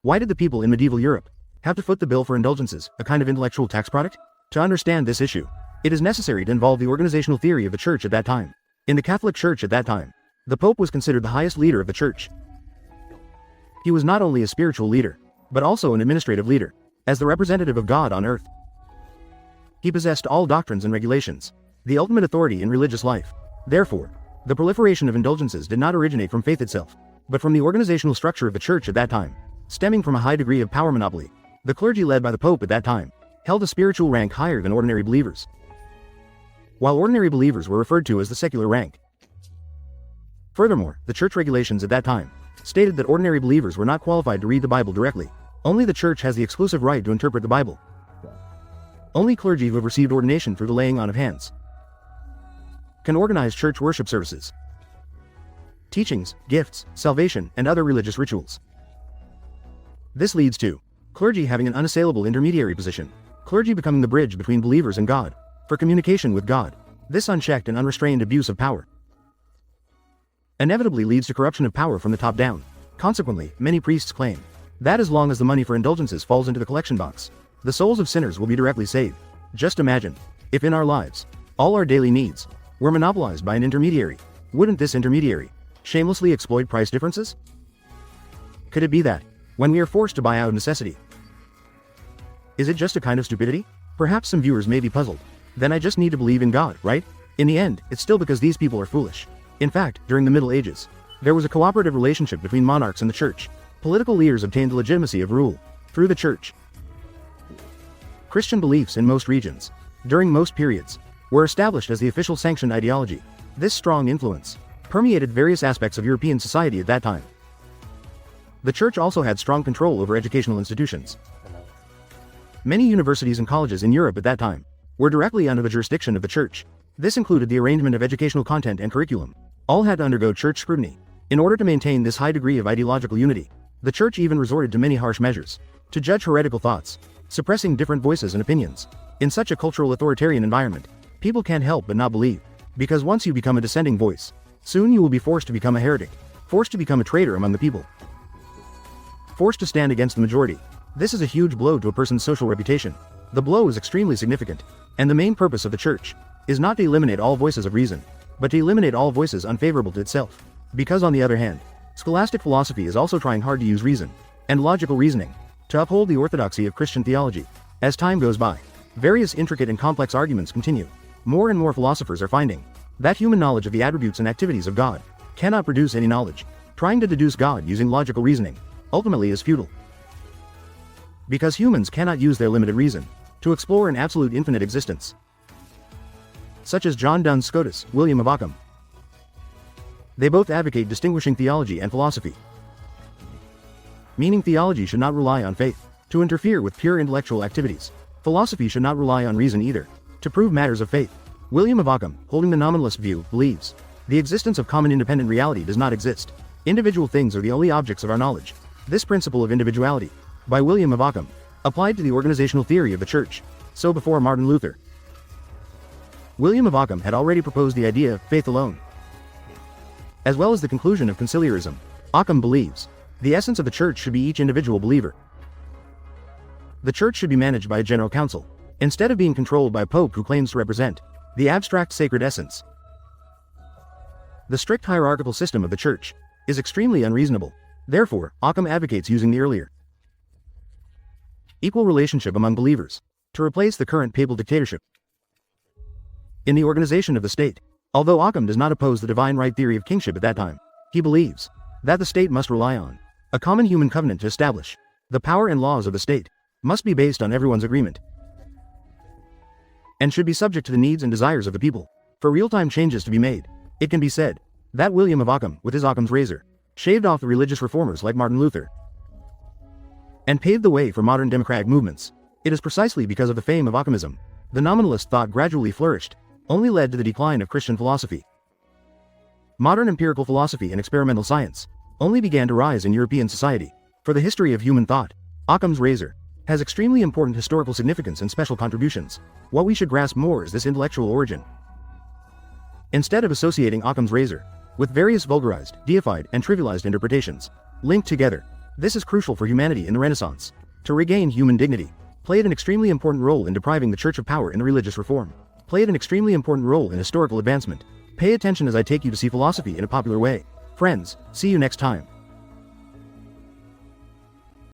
Why did the people in medieval Europe have to foot the bill for indulgences, a kind of intellectual tax product? To understand this issue, it is necessary to involve the organizational theory of the Church at that time. In the Catholic Church at that time, the Pope was considered the highest leader of the Church. He was not only a spiritual leader, but also an administrative leader, as the representative of God on earth. He possessed all doctrines and regulations, the ultimate authority in religious life. Therefore, the proliferation of indulgences did not originate from faith itself, but from the organizational structure of the Church at that time, stemming from a high degree of power monopoly. The clergy led by the Pope at that time held a spiritual rank higher than ordinary believers, while ordinary believers were referred to as the secular rank. Furthermore, the church regulations at that time stated that ordinary believers were not qualified to read the Bible directly. Only the church has the exclusive right to interpret the Bible. Only clergy who have received ordination through the laying on of hands can organize church worship services, teachings, gifts, salvation, and other religious rituals. This leads to clergy having an unassailable intermediary position, clergy becoming the bridge between believers and God, for communication with God. This unchecked and unrestrained abuse of power inevitably leads to corruption of power from the top down. Consequently, many priests claim that as long as the money for indulgences falls into the collection box, the souls of sinners will be directly saved. Just imagine, if in our lives, all our daily needs were monopolized by an intermediary, wouldn't this intermediary shamelessly exploit price differences? Could it be that, when we are forced to buy out of necessity, is it just a kind of stupidity? Perhaps some viewers may be puzzled. Then I just need to believe in God, right? In the end, it's still because these people are foolish. In fact, during the Middle Ages, there was a cooperative relationship between monarchs and the church. Political leaders obtained the legitimacy of rule through the church. Christian beliefs in most regions, during most periods, were established as the official sanctioned ideology. This strong influence permeated various aspects of European society at that time. The church also had strong control over educational institutions. Many universities and colleges in Europe at that time were directly under the jurisdiction of the church. This included the arrangement of educational content and curriculum. All had to undergo church scrutiny. In order to maintain this high degree of ideological unity, the church even resorted to many harsh measures to judge heretical thoughts, suppressing different voices and opinions. In such a cultural authoritarian environment, people can't help but not believe, because once you become a dissenting voice, soon you will be forced to become a heretic, forced to become a traitor among the people, forced to stand against the majority. This is a huge blow to a person's social reputation. The blow is extremely significant, and the main purpose of the church is not to eliminate all voices of reason, but to eliminate all voices unfavorable to itself. Because on the other hand, scholastic philosophy is also trying hard to use reason and logical reasoning to uphold the orthodoxy of Christian theology. As time goes by, various intricate and complex arguments continue. More and more philosophers are finding that human knowledge of the attributes and activities of God cannot produce any knowledge. Trying to deduce God using logical reasoning ultimately is futile, because humans cannot use their limited reason to explore an absolute infinite existence, such as John Duns Scotus, William of Ockham. They both advocate distinguishing theology and philosophy, meaning theology should not rely on faith to interfere with pure intellectual activities. Philosophy should not rely on reason either to prove matters of faith. William of Ockham, holding the nominalist view, believes the existence of common independent reality does not exist. Individual things are the only objects of our knowledge. This principle of individuality, by William of Ockham, applied to the organizational theory of the church. So before Martin Luther, William of Ockham had already proposed the idea of faith alone, as well as the conclusion of conciliarism. Ockham believes the essence of the church should be each individual believer. The church should be managed by a general council, instead of being controlled by a pope who claims to represent the abstract sacred essence. The strict hierarchical system of the church is extremely unreasonable. Therefore, Ockham advocates using the earlier equal relationship among believers to replace the current papal dictatorship in the organization of the state. Although Ockham does not oppose the divine right theory of kingship at that time, he believes that the state must rely on a common human covenant to establish the power and laws of the state must be based on everyone's agreement and should be subject to the needs and desires of the people. For real-time changes to be made, it can be said that William of Ockham, with his Occam's razor, shaved off the religious reformers like Martin Luther and paved the way for modern democratic movements. It is precisely because of the fame of Ockhamism the nominalist thought gradually flourished, only led to the decline of Christian philosophy. Modern empirical philosophy and experimental science only began to rise in European society. For the history of human thought, Occam's razor has extremely important historical significance and special contributions. What we should grasp more is this intellectual origin. Instead of associating Occam's razor with various vulgarized, deified, and trivialized interpretations linked together, This is crucial for humanity in the Renaissance. To regain human dignity, played an extremely important role in depriving the Church of power in religious reform. Played an extremely important role in historical advancement. Pay attention as I take you to see philosophy in a popular way. Friends, see you next time.